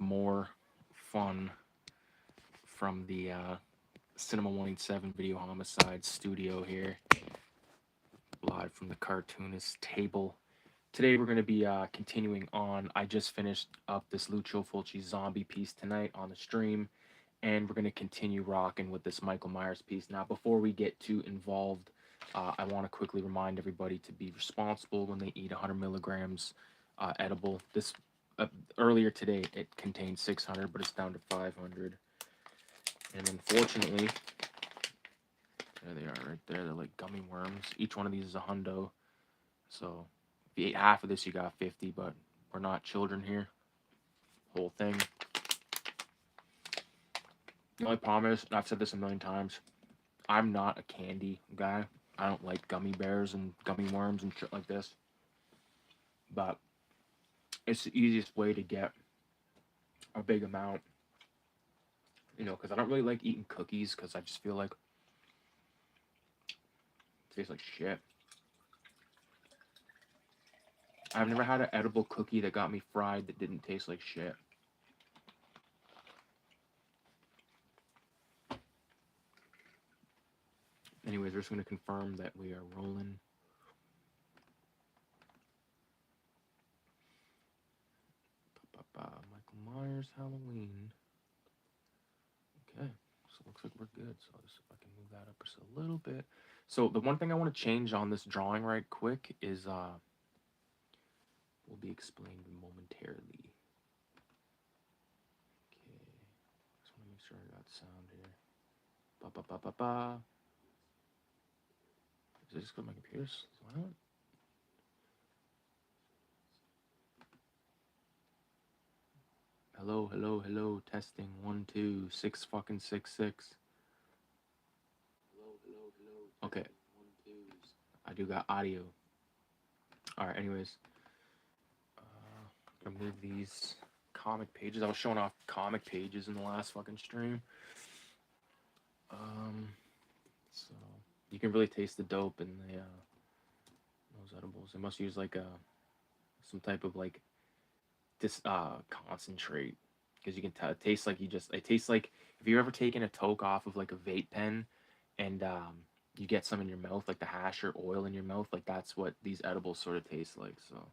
more fun from the Cinema 187 Video Homicide studio here, live from the cartoonist table. Today we're going to be continuing on. I just finished up this Lucio Fulci zombie piece tonight on the stream, and we're going to continue rocking with this Michael Myers piece. Now, before we get too involved, I want to quickly remind everybody to be responsible when they eat 100 milligrams edible. This earlier today it contained 600, but it's down to 500. And unfortunately, there they are right there. They're like gummy worms. Each one of these is a hundo. So if you ate half of this, you got 50, but we're not children here. Whole thing. The only problem is, and I've said this a million times, I'm not a candy guy. I don't like gummy bears and gummy worms and shit like this. But it's the easiest way to get a big amount. You know, because I don't really like eating cookies because I just feel like it tastes like shit. I've never had an edible cookie that got me fried that didn't taste like shit. Anyways, we're just going to confirm that we are rolling. Michael Myers, Halloween. Okay, so it looks like we're good. So I'll just, if I can move that up just a little bit. So the one thing I want to change on this drawing right quick is will be explained momentarily. Okay, just want to make sure I got sound here. Ba ba ba ba ba. Is it just because my computer's silent? Hello, hello, hello. Testing 1 2 6 fucking 6 6. Hello, hello, hello. Okay. 1 2. I do got audio. All right. Anyways, I'm gonna move these comic pages. I was showing off comic pages in the last fucking stream. So you can really taste the dope in the those edibles. They must use like some type of like concentrate, because you can tell it tastes like it tastes like if you've ever taken a toke off of like a vape pen and you get some in your mouth, like the hash or oil in your mouth, like that's what these edibles sort of taste like. So,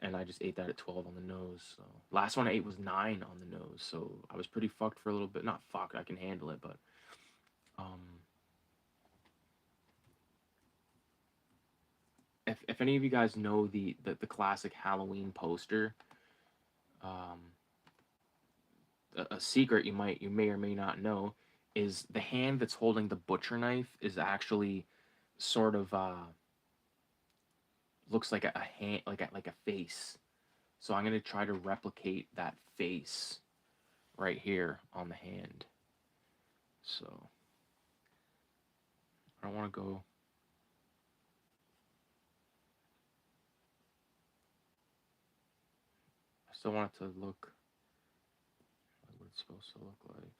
and I just ate that at 12 on the nose. So last one I ate was 9 on the nose, so I was pretty fucked for a little bit. Not fucked, I can handle it, but if any of you guys know the classic Halloween poster, a secret you may or may not know is the hand that's holding the butcher knife is actually sort of looks like a hand, like a face. So I'm gonna try to replicate that face right here on the hand. So I don't want to go. I still want it to look like what it's supposed to look like.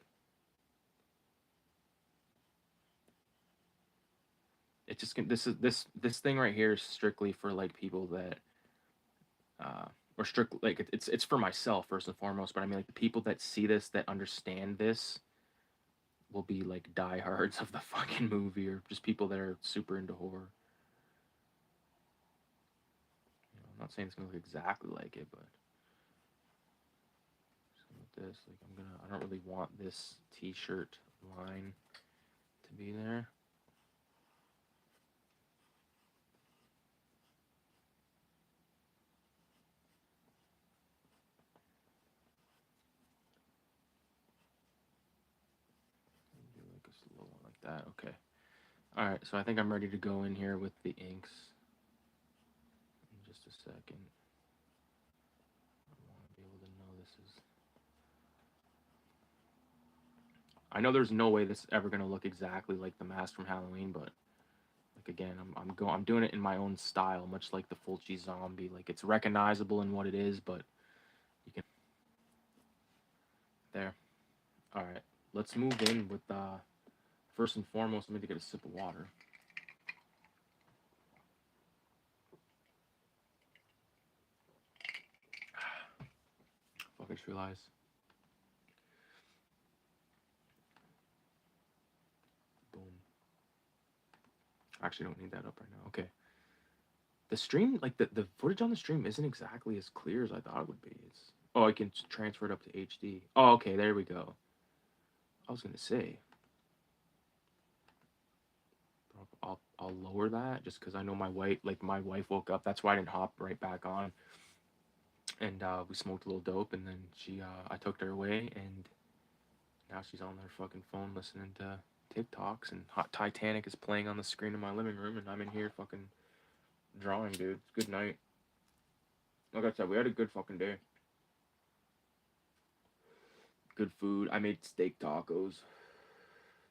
It just this thing right here is strictly for like people that or strictly like it's for myself first and foremost, but I mean like the people that see this, that understand this, will be like diehards of the fucking movie, or just people that are super into horror. You know, I'm not saying it's gonna look exactly like it, but with this, like I don't really want this t-shirt line to be there. Do like a slow one like that. Okay. All right. So I think I'm ready to go in here with the inks. In just a second. I want to be able to know this is. I know there's no way this is ever gonna look exactly like the mask from Halloween, but like again, I'm doing it in my own style, much like the Fulci zombie. Like it's recognizable in what it is, but you can there. All right, let's move in with first and foremost. Let me get a sip of water. Fucking just realized. Boom. Actually, don't need that up right now. Okay. The stream, like the footage on the stream isn't exactly as clear as I thought it would be. It's I can transfer it up to HD. Oh, okay, there we go. I was gonna say, I'll lower that just because I know my wife woke up. That's why I didn't hop right back on. And we smoked a little dope, and then I took her away, and now she's on her fucking phone listening to TikToks, and Hot Titanic is playing on the screen in my living room, and I'm in here fucking drawing, dude. It's good night. Like I said, we had a good fucking day. Good food. I made steak tacos.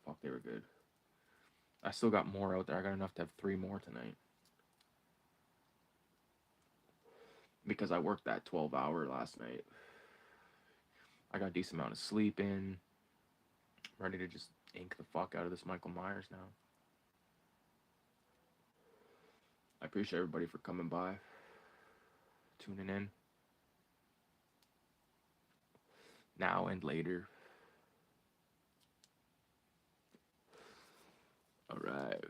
Fuck, they were good. I still got more out there. I got enough to have 3 more tonight. Because I worked that 12-hour last night. I got a decent amount of sleep in. I'm ready to just ink the fuck out of this Michael Myers now. I appreciate everybody for coming by, tuning in. Now and later. Alright.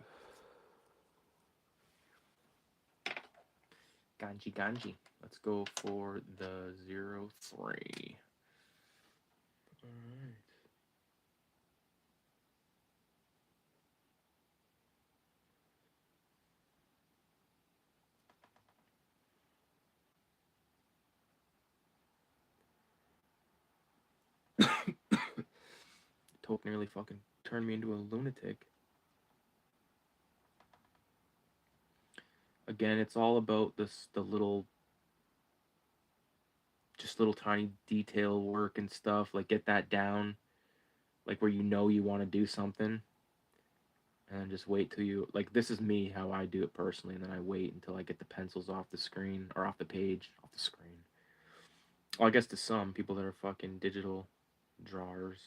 Ganji. Let's go for the 03. Alright. Toke nearly fucking turned me into a lunatic. Again, it's all about the little tiny detail work and stuff. Like, get that down, like where you want to do something, and then just wait till you, like, this is me how I do it personally, and then I wait until I get the pencils off the screen, or off the page, off the screen. Well, I guess to some people that are fucking digital drawers.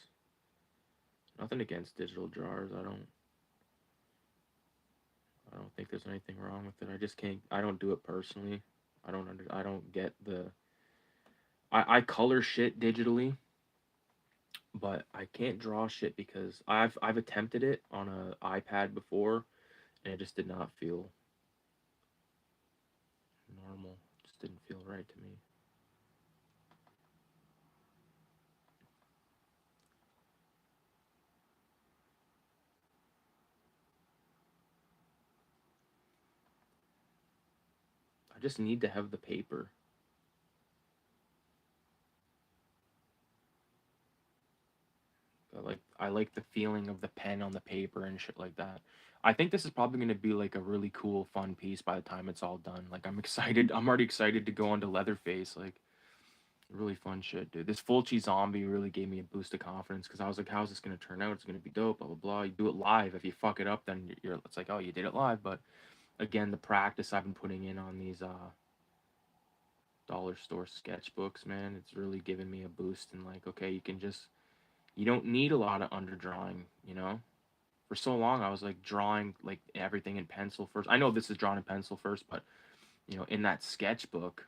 Nothing against digital drawers. I don't think there's anything wrong with it. I just can't. I don't do it personally. I don't get the. I color shit digitally, but I can't draw shit because I've attempted it on a iPad before, and it just did not feel normal. It just didn't feel right to me. I just need to have the paper. I like the feeling of the pen on the paper and shit like that. I think this is probably going to be like a really cool, fun piece by the time it's all done. Like, I'm excited. I'm already excited to go on to Leatherface. Like, really fun shit, dude. This Fulci zombie really gave me a boost of confidence because I was like, how's this going to turn out? It's going to be dope, blah, blah, blah. You do it live. If you fuck it up, then it's like, oh, you did it live. But again, the practice I've been putting in on these dollar store sketchbooks, man, it's really given me a boost. And like, okay, you don't need a lot of underdrawing, you know? For so long, I was like drawing like everything in pencil first. I know this is drawn in pencil first, but in that sketchbook,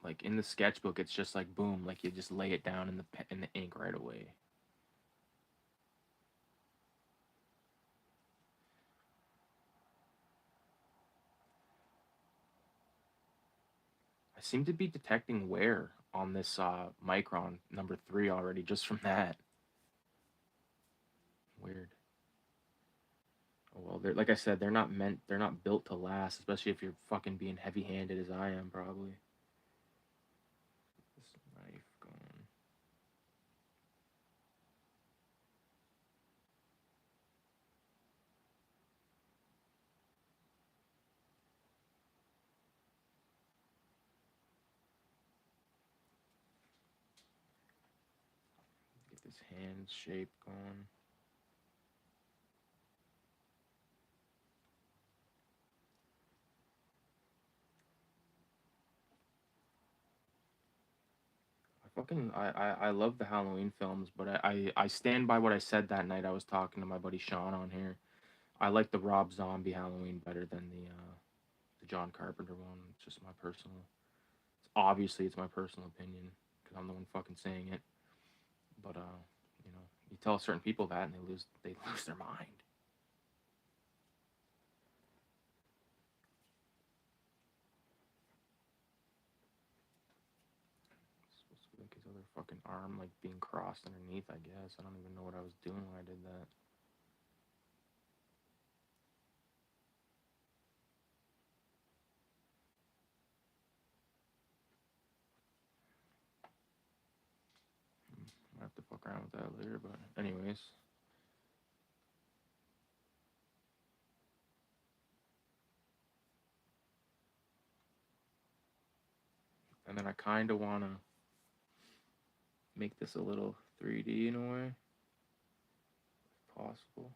like in the sketchbook, it's just like boom, like you just lay it down in the ink right away. I seem to be detecting wear on this Micron number 3 already just from that. Weird. Oh well, they're like I said, they're not built to last, especially if you're fucking being heavy-handed as I am probably. This knife gone. Get this hand shape going. I love the Halloween films, but I stand by what I said that night I was talking to my buddy Sean on here. I like the Rob Zombie Halloween better than the John Carpenter one. It's just my personal. Obviously, it's my personal opinion because I'm the one fucking saying it. But you know, you tell certain people that and they lose their mind. It's supposed to be like his other fucking arm like being crossed underneath. I guess I don't even know what I was doing when I did that. I have to fuck around with that later. But anyways. And then I kind of want to make this a little 3D in a way, if possible.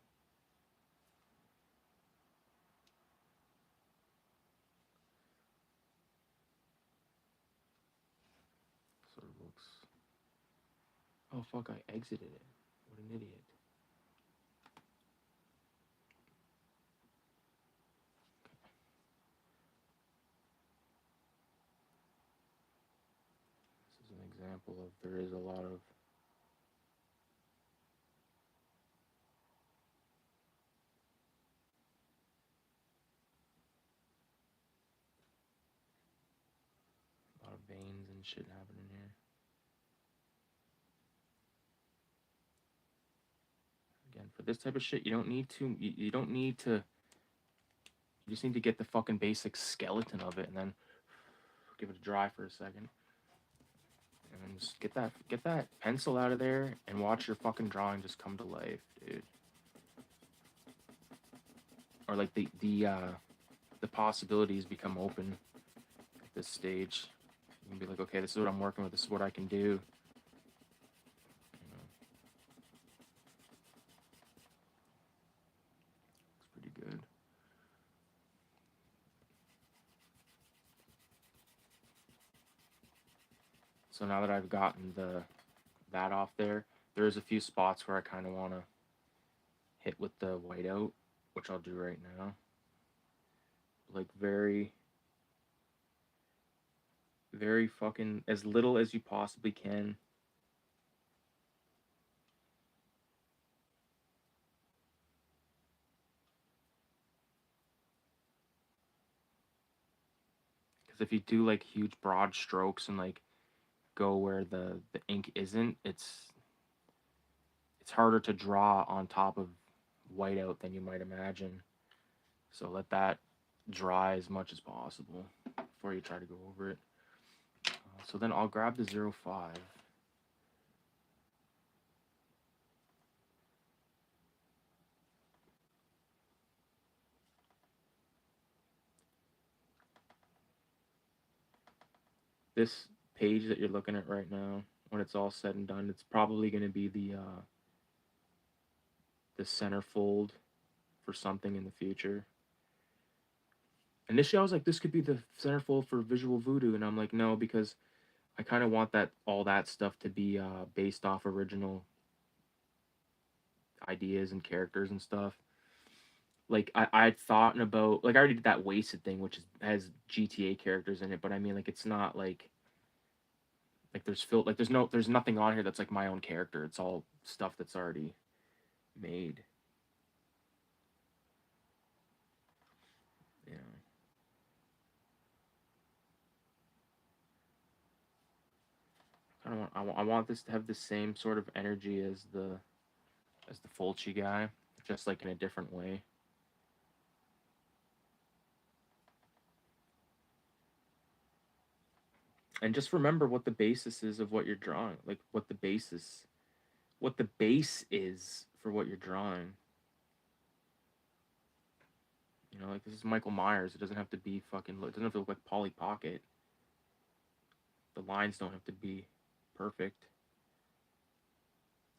Sort of looks. Oh fuck! I exited it. What an idiot. This is an example of there is a lot of veins and shit happening here. Again, for this type of shit, you don't need to. You don't need to. You just need to get the fucking basic skeleton of it, and then give it a dry for a second, and then just get that pencil out of there, and watch your fucking drawing just come to life, dude. Or like the possibilities become open at this stage. You can be like, okay, this is what I'm working with. This is what I can do. You know, it's pretty good. So now that I've gotten that off there, there's a few spots where I kind of want to hit with the whiteout, which I'll do right now. Like very fucking as little as you possibly can. Because if you do like huge broad strokes and like go where the ink isn't, it's harder to draw on top of whiteout than you might imagine. So let that dry as much as possible before you try to go over it. So then I'll grab the 05. This page that you're looking at right now, when it's all said and done, it's probably going to be the centerfold for something in the future. Initially, I was like, this could be the centerfold for Visual Voodoo, and I'm like, no, because I kind of want that all that stuff to be based off original ideas and characters and stuff. Like I'd thought about like I already did that Wasted thing, which has GTA characters in it, but I mean like it's not like there's nothing on here that's like my own character. It's all stuff that's already made. You know. I want this to have the same sort of energy as the Fulci guy, just like in a different way. And just remember what the basis is of what you're drawing, like what the base is for what you're drawing. You know, like this is Michael Myers. It doesn't have to be fucking. It doesn't have to look like Polly Pocket. The lines don't have to be perfect.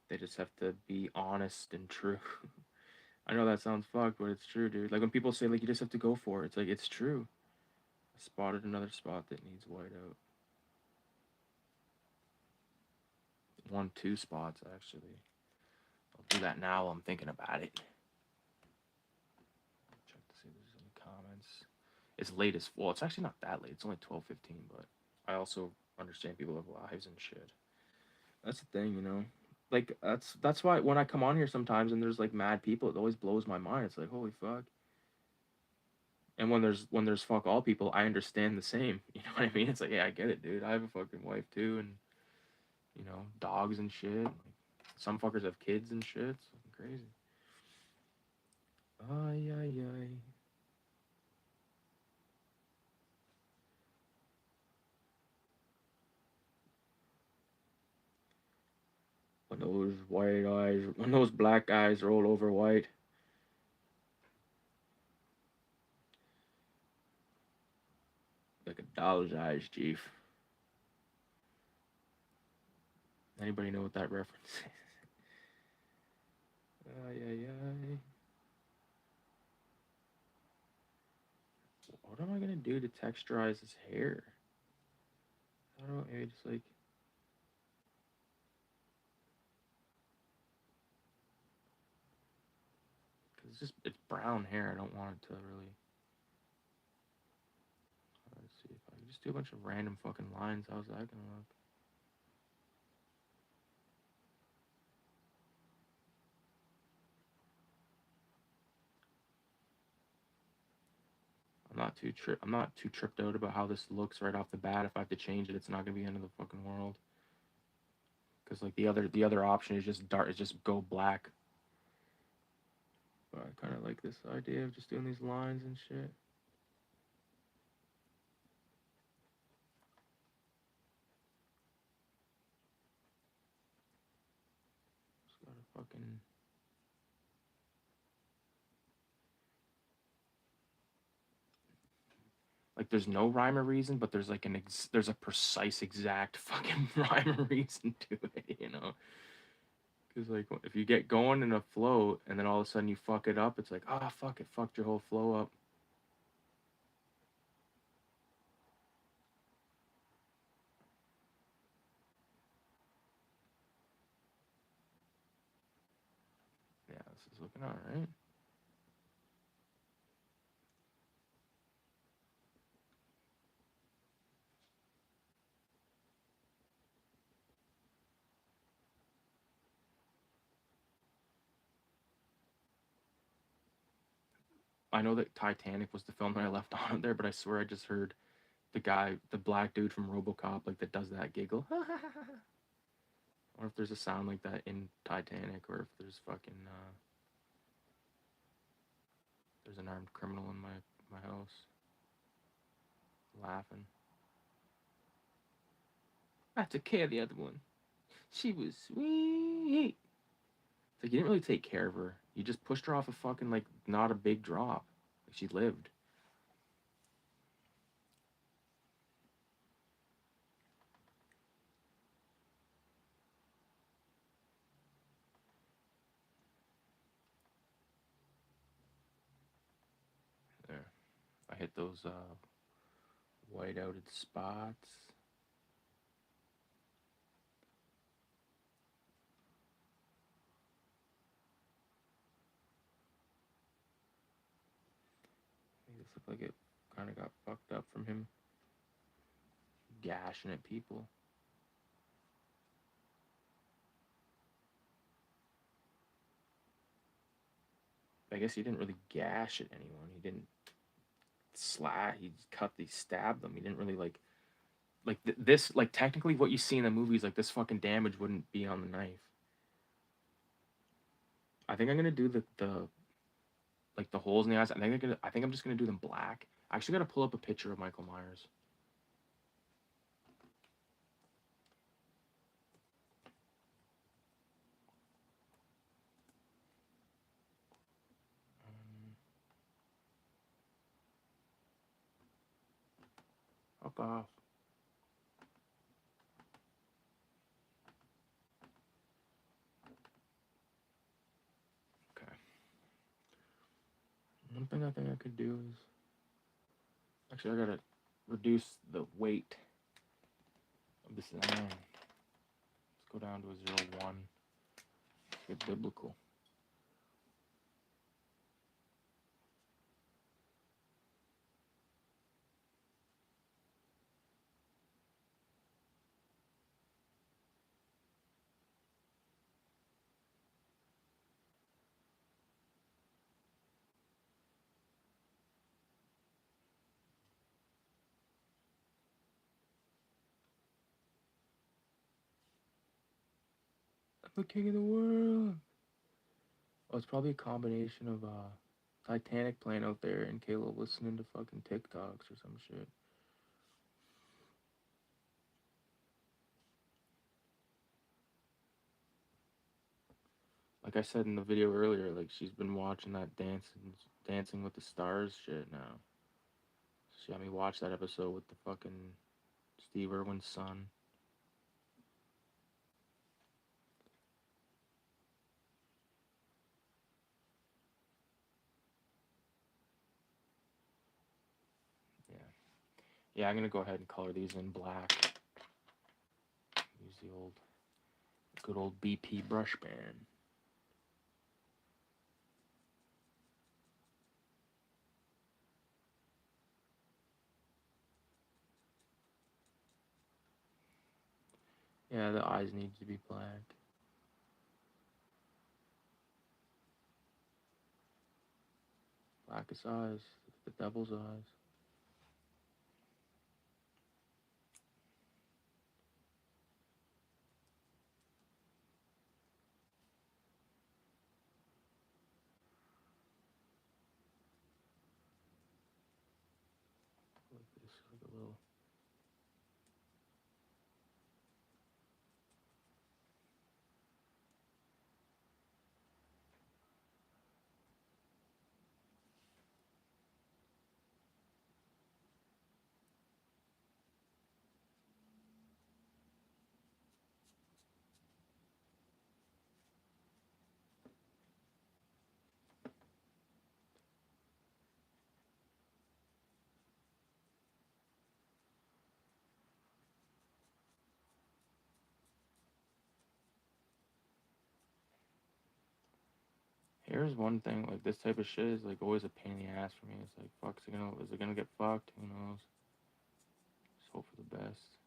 They just have to be honest and true. I know that sounds fucked, but it's true, dude. Like when people say like you just have to go for it, it's like it's true. I spotted another spot that needs whiteout. Two spots actually. I'll do that now while I'm thinking about it. see if there's any comments. It's late as well. It's actually not that late. It's only 12:15, but I also understand people have lives and shit. That's the thing, you know. Like that's why when I come on here sometimes and there's like mad people, it always blows my mind. It's like holy fuck. And when there's fuck all people, I understand the same. You know what I mean? It's like yeah, I get it, dude. I have a fucking wife too, and you know dogs and shit. Some fuckers have kids and shit. It's fucking crazy. Ay ay ay. When those black eyes roll over white. Like a doll's eyes, chief. Anybody know what that reference is? Ay, ay, ay. What am I gonna do to texturize his hair? I don't know, maybe just like... Cause it's brown hair, I don't want it to really... Let's see if I can just do a bunch of random fucking lines. How's that gonna look? I'm not too tripped out about how this looks right off the bat. If I have to change it, it's not gonna be the end of the fucking world. Cause like the other option is just dark, is just go black. But I kind of like this idea of just doing these lines and shit. Just gotta fucking... Like there's no rhyme or reason, but there's like there's a precise exact fucking rhyme or reason to it, you know? Because like if you get going in a flow and then all of a sudden you fuck it up, it's like, ah, fuck, it fucked your whole flow up. Yeah, this is looking all right. I know that Titanic was the film that I left on there, but I swear I just heard the black dude from RoboCop, like that does that giggle. Or if there's a sound like that in Titanic, or if there's fucking there's an armed criminal in my house laughing. I took care of the other one. She was sweet. It's like you didn't really take care of her. You just pushed her off a fucking like not a big drop. Like she lived. There. I hit those white outed spots. This looked like it kind of got fucked up from him gashing at people. I guess he didn't really gash at anyone. He didn't slash. He stabbed them. He didn't really like this. Like technically, what you see in the movies, like this fucking damage wouldn't be on the knife. I think I'm gonna do the like the holes in the eyes. I think I'm just gonna do them black. I actually gotta pull up a picture of Michael Myers. Fuck off. Okay. One thing I think I could do is actually I gotta reduce the weight of this line. Let's go down to a 0.1. Get biblical. the king of the world. Oh, it's probably a combination of Titanic playing out there and Caleb listening to fucking TikToks or some shit. Like I said in the video earlier, like she's been watching that Dancing with the Stars shit now. She had me watch that episode with the fucking Steve Irwin's son. Yeah. Yeah, I'm gonna go ahead and color these in black. Use the good old BP brush pen. Yeah, the eyes need to be black. Blackest eyes, the devil's eyes. Like this, like a little. Here's one thing, like this type of shit is like always a pain in the ass for me. It's like, fuck, is it gonna get fucked? Who knows? Just hope for the best.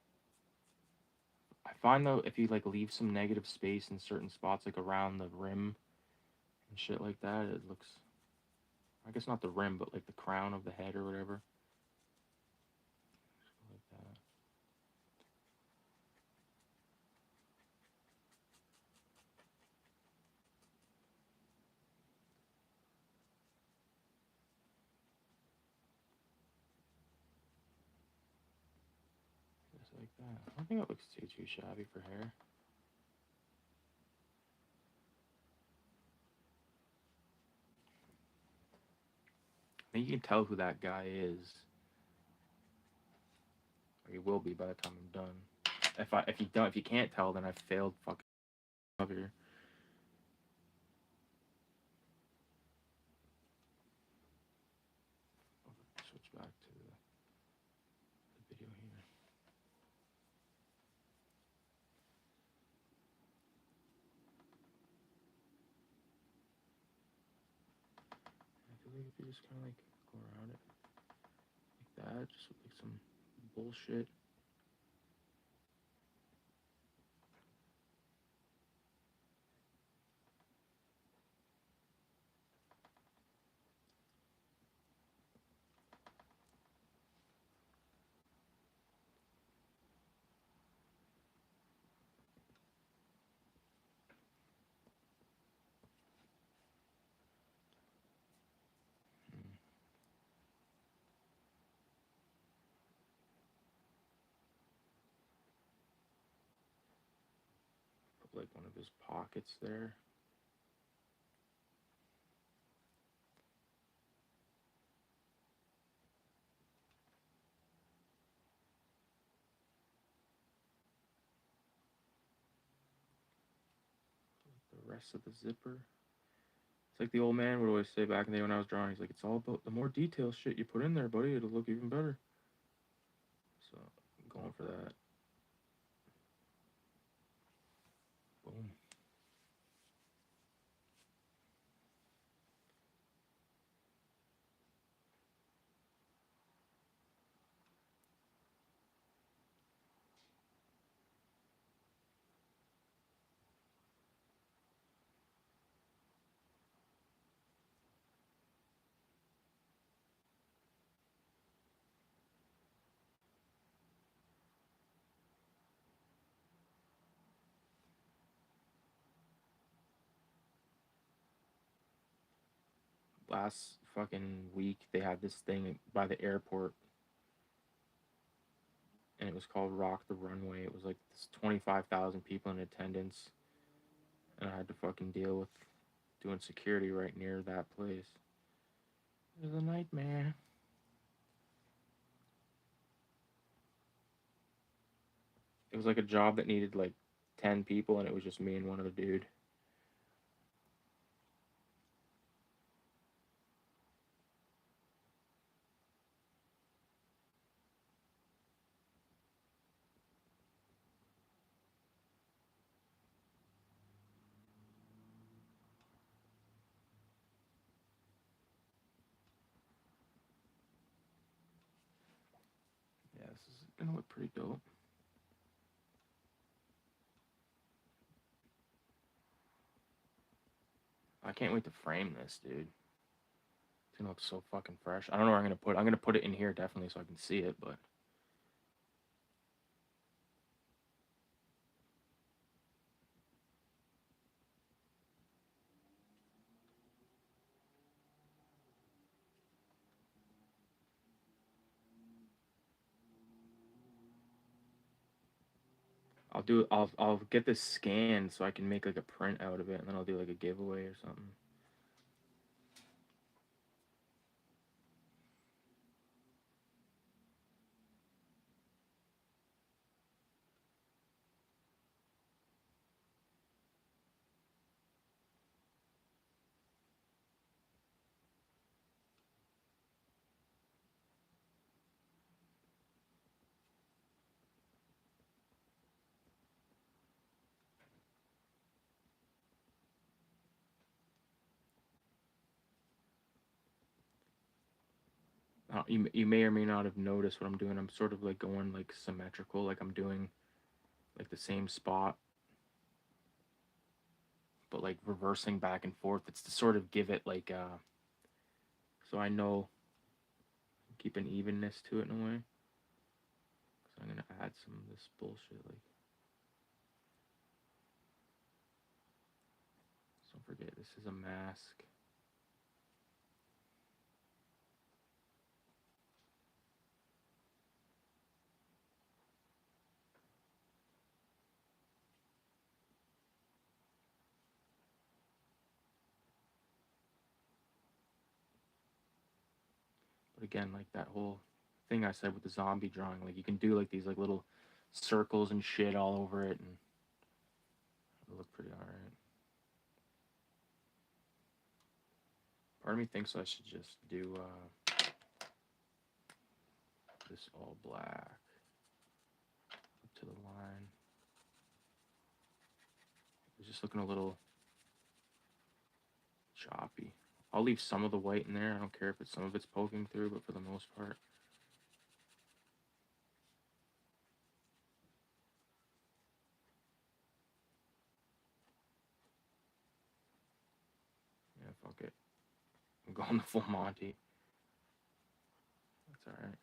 I find though, if you like leave some negative space in certain spots, like around the rim and shit like that, it looks. I guess not the rim, but like the crown of the head or whatever. Like that. Just like that. I don't think it looks too shabby for hair. I think you can tell who that guy is. Or he will be by the time I'm done. If you can't tell, then I failed fucking up here. Switch back to the video here. I feel like if you just kind of like go around it like that, just with like some bullshit. Put like one of his pockets there. The rest of the zipper. It's like the old man would always say back in the day when I was drawing. He's like, it's all about the more detail shit you put in there, buddy. It'll look even better. So I'm going for that. Boom. last fucking week they had this thing by the airport, and it was called Rock the Runway. It was like 25,000 people in attendance, and I had to fucking deal with doing security right near that place. It was a nightmare. It was like a job that needed like 10 people, and it was just me and one other dude. Yeah, this is gonna look pretty dope. I can't wait to frame this, dude. It's gonna look so fucking fresh. I don't know where I'm gonna put it. I'm gonna put it in here definitely so I can see it, but I'll get this scanned so I can make like a print out of it, and then I'll do like a giveaway or something. You may or may not have noticed what I'm doing. I'm sort of like going like symmetrical, like I'm doing like the same spot, but like reversing back and forth. It's to sort of give it like so I know keep an evenness to it in a way. So I'm gonna add some of this bullshit like. Don't forget this is a mask. But again, like that whole thing I said with the zombie drawing, like you can do like these like little circles and shit all over it, and it'll look pretty alright. Part of me thinks I should just do this all black up to the line. It's just looking a little choppy. I'll leave some of the white in there. I don't care if it's some of it's poking through, but for the most part. Yeah, fuck it. I'm going the full Monty. That's alright.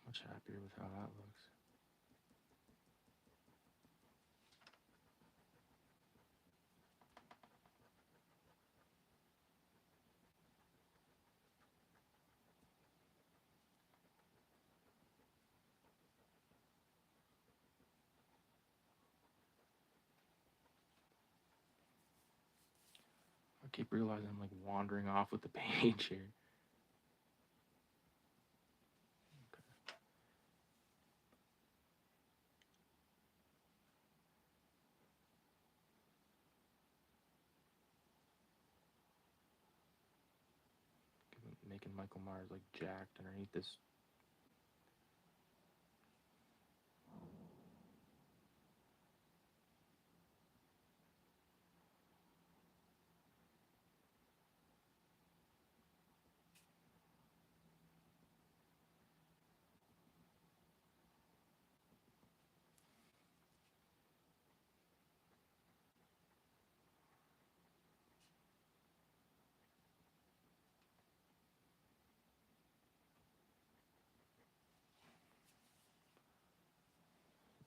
Much happier with how that looks. I keep realizing I'm like wandering off with the page here. Making Michael Myers like jacked underneath this.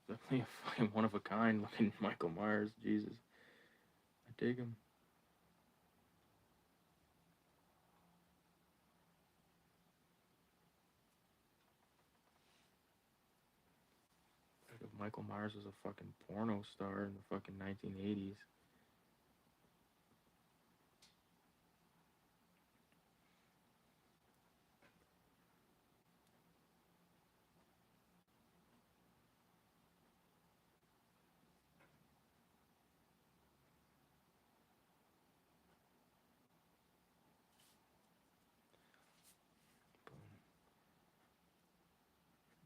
Definitely a fucking one of a kind looking Michael Myers. Jesus, I dig him. Like if Michael Myers was a fucking porno star in the fucking 1980s.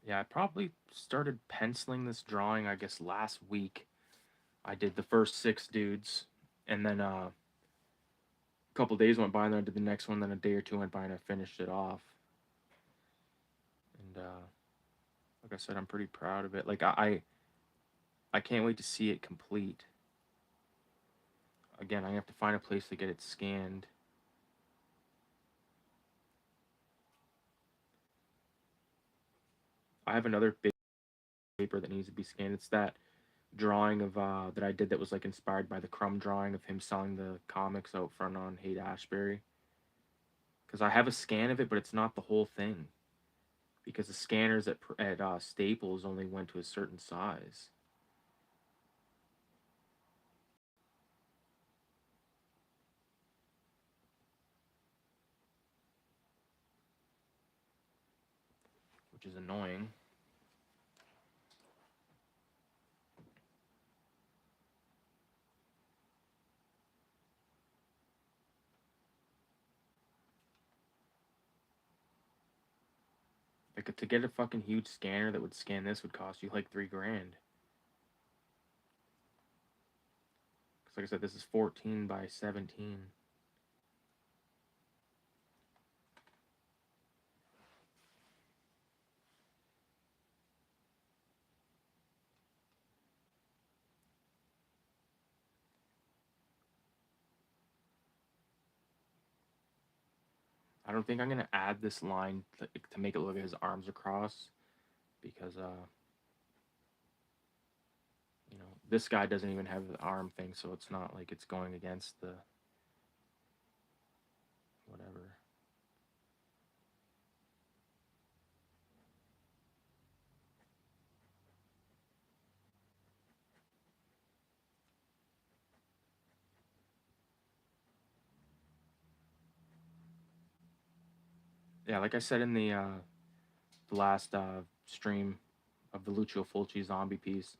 Yeah, I probably started penciling this drawing, I guess, last week. I did the first 6 dudes, and then a couple days went by, and then I did the next one. Then a day or two went by, and I finished it off. And like I said, I'm pretty proud of it. Like I can't wait to see it complete. Again, I have to find a place to get it scanned. I have another big paper that needs to be scanned. It's that drawing of that I did that was like inspired by the Crumb drawing of him selling the comics out front on Haight Ashbury. Because I have a scan of it, but it's not the whole thing. Because the scanners at Staples only went to a certain size. Which is annoying. Like to get a fucking huge scanner that would scan this would cost you like $3 grand. Because like I said, this is 14 by 17. I don't think I'm gonna add this line to make it look like his arms across, because you know, this guy doesn't even have the arm thing, so it's not like it's going against the whatever. Yeah, like I said in the last stream of the Lucio Fulci zombie piece,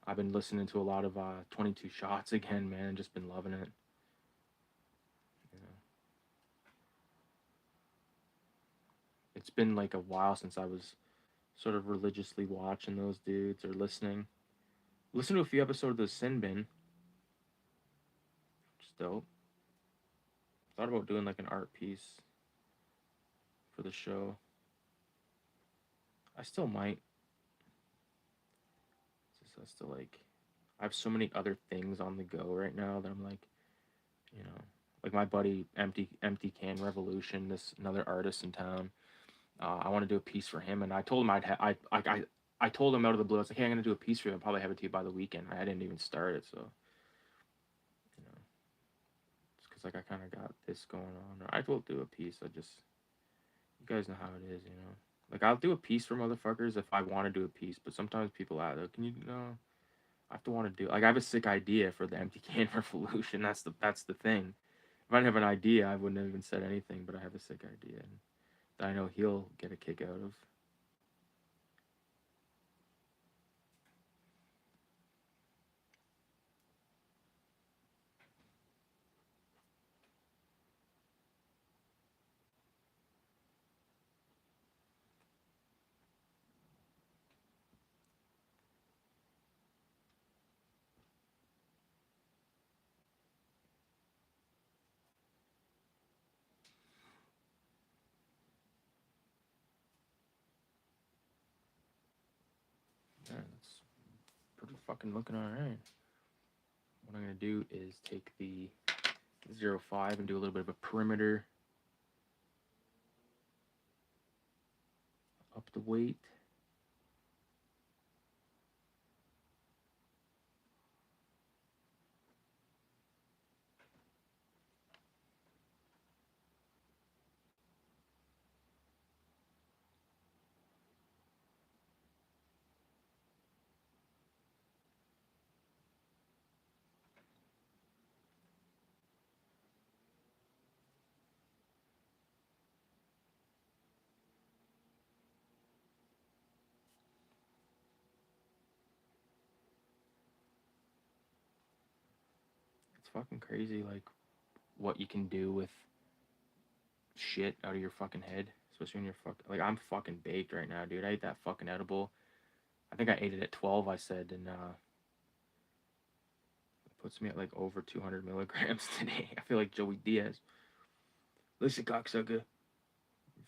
I've been listening to a lot of 22 Shots again, man, and just been loving it. You know, it's been like a while since I was sort of religiously watching those dudes or listening. Listen to a few episodes of the Sin Bin, which is dope. Thought about doing like an art piece for the show. I still might. It's just I still like. I have so many other things on the go right now that I'm like, you know, like my buddy Empty Can Revolution, this another artist in town. I want to do a piece for him, and I told him I told him out of the blue. I was like, hey, I'm gonna do a piece for you. I'll probably have it to you by the weekend. I didn't even start it, so you know, it's because like I kind of got this going on. I will do a piece. I just you guys know how it is, you know. Like I'll do a piece for motherfuckers if I want to do a piece, but sometimes people ask, can you know? I have to want to do like I have a sick idea for the Empty Can Revolution. That's the thing. If I didn't have an idea, I wouldn't have even said anything. But I have a sick idea, and that I know he'll get a kick out of. Yeah, that's pretty fucking looking all right. What I'm gonna do is take the 0.5 and do a little bit of a perimeter up the weight. It's fucking crazy, like what you can do with shit out of your fucking head, especially when you're like I'm fucking baked right now, dude. I ate that fucking edible. I think I ate it at 12. I said, and it puts me at like over 200 milligrams today. I feel like Joey Diaz. Listen, cocksucker, you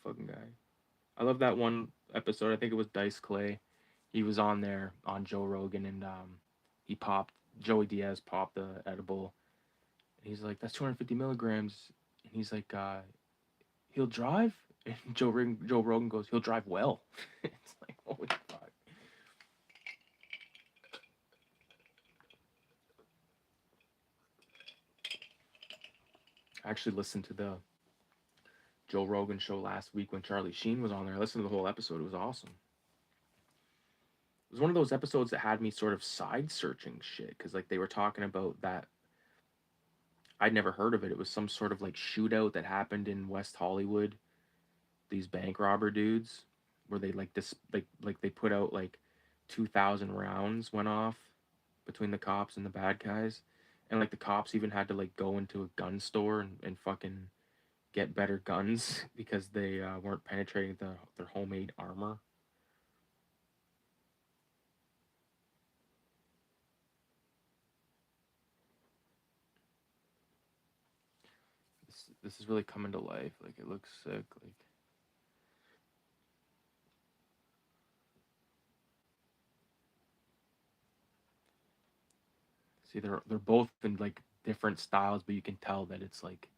fucking guy. I love that one episode. I think it was Dice Clay. He was on there on Joe Rogan, and he popped Joey Diaz popped the edible. And he's like, "That's 250 milligrams," and he's like, "He'll drive." And Joe Rogan goes, "He'll drive well." It's like, holy fuck. I actually listened to the Joe Rogan show last week when Charlie Sheen was on there. I listened to the whole episode. It was awesome. It was one of those episodes that had me sort of side searching shit because like they were talking about that. I'd never heard of it. It was some sort of like shootout that happened in West Hollywood. These bank robber dudes, where they like this like they put out like 2,000 rounds went off between the cops and the bad guys, and like the cops even had to like go into a gun store and fucking get better guns because they weren't penetrating their homemade armor. This is really coming to life. Like it looks sick. Like see, they're both in like different styles, but you can tell that it's like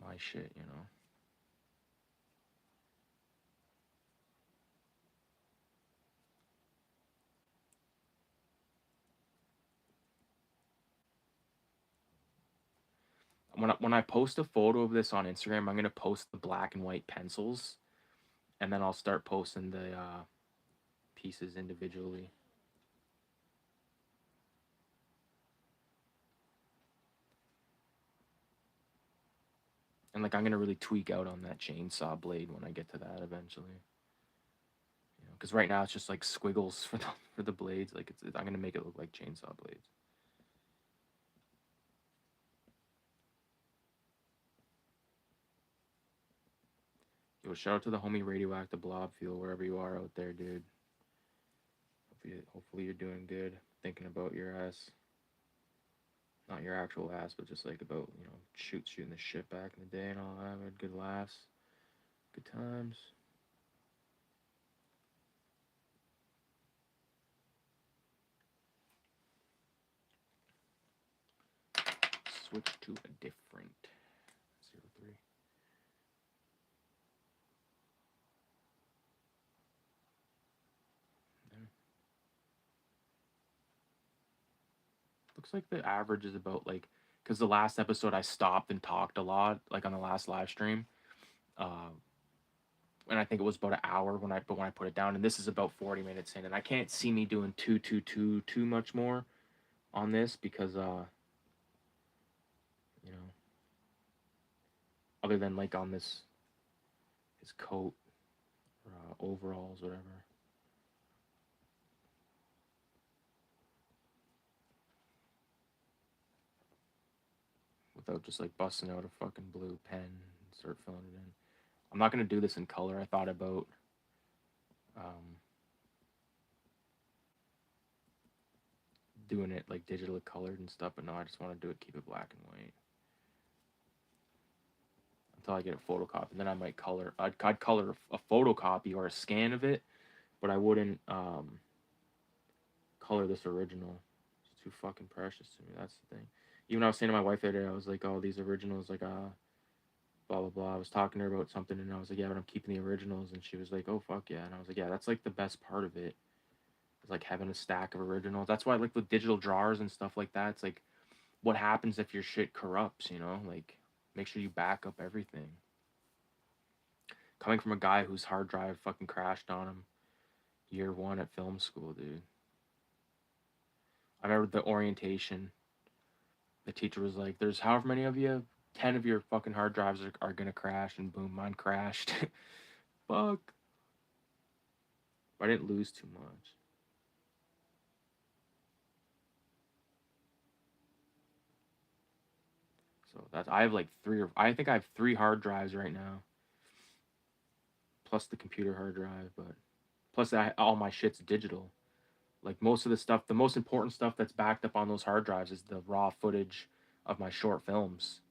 my shit, you know. When I post a photo of this on Instagram, I'm gonna post the black and white pencils, and then I'll start posting the pieces individually. And like I'm gonna really tweak out on that chainsaw blade when I get to that eventually. You know, because right now it's just like squiggles for the blades. Like I'm gonna make it look like chainsaw blades. Yo, shout out to the homie Radioactive Blob Fuel wherever you are out there, dude. Hopefully you're doing good. Thinking about your ass, not your actual ass, but just like about shooting the shit back in the day and all that. We had good laughs, good times. Switch to a different 03. Yeah. Looks like the average is about like, because the last episode I stopped and talked a lot, like on the last live stream, uh, and I think it was about an hour when I put it down, and this is about 40 minutes in, and I can't see me doing too much more on this because you know other than like on this his coat or overalls, whatever. Without just like busting out a fucking blue pen and start filling it in. I'm not gonna do this in color. I thought about doing it like digitally colored and stuff, but no, I just want to do it, keep it black and white until I get a photocopy. And then I might color. I'd color a photocopy or a scan of it, but I wouldn't color this original. It's too fucking precious to me. That's the thing. Even I was saying to my wife the other day, I was like, "Oh, these originals, like blah blah blah." I was talking to her about something, and I was like, "Yeah, but I'm keeping the originals," and she was like, "Oh fuck yeah," and I was like, "Yeah, that's like the best part of it. It's like having a stack of originals. That's why like with digital drawers and stuff like that, it's like, what happens if your shit corrupts? You know, like make sure you back up everything." Coming from a guy whose hard drive fucking crashed on him year one at film school, dude. I remember the orientation. The teacher was like, "There's however many of you, 10 of your fucking hard drives are gonna crash," and boom, mine crashed. Fuck. But I didn't lose too much. So that's I have like I think I have 3 hard drives right now, plus the computer hard drive, but plus all my shit's digital. Like most of the stuff, the most important stuff that's backed up on those hard drives is the raw footage of my short films.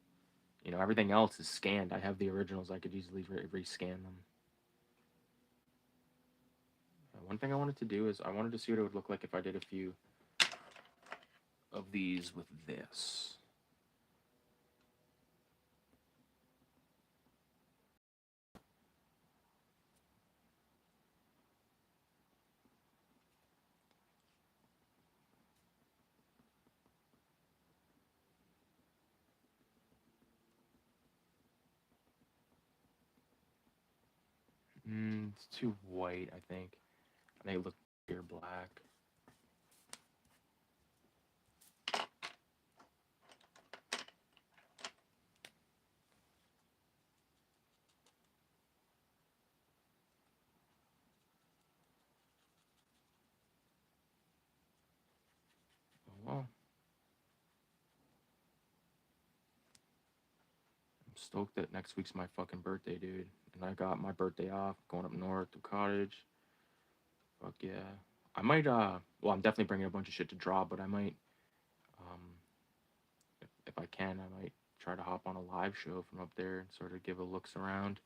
You know, everything else is scanned. I have the originals. I could easily rescan them. One thing I wanted to do is I wanted to see what it would look like if I did a few of these with this. It's too white, I think. They look pure black. Oh, well, I'm stoked that next week's my fucking birthday, dude. And I got my birthday off, going up north to cottage. Fuck yeah. I might, well, I'm definitely bringing a bunch of shit to draw, but I might, um, if I can, I might try to hop on a live show from up there and sort of give a looks around.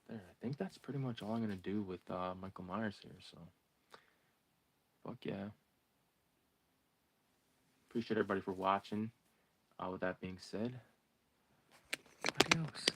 There, I think that's pretty much all I'm gonna do with Michael Myers here. So, fuck yeah. Appreciate everybody for watching. With that being said, adios.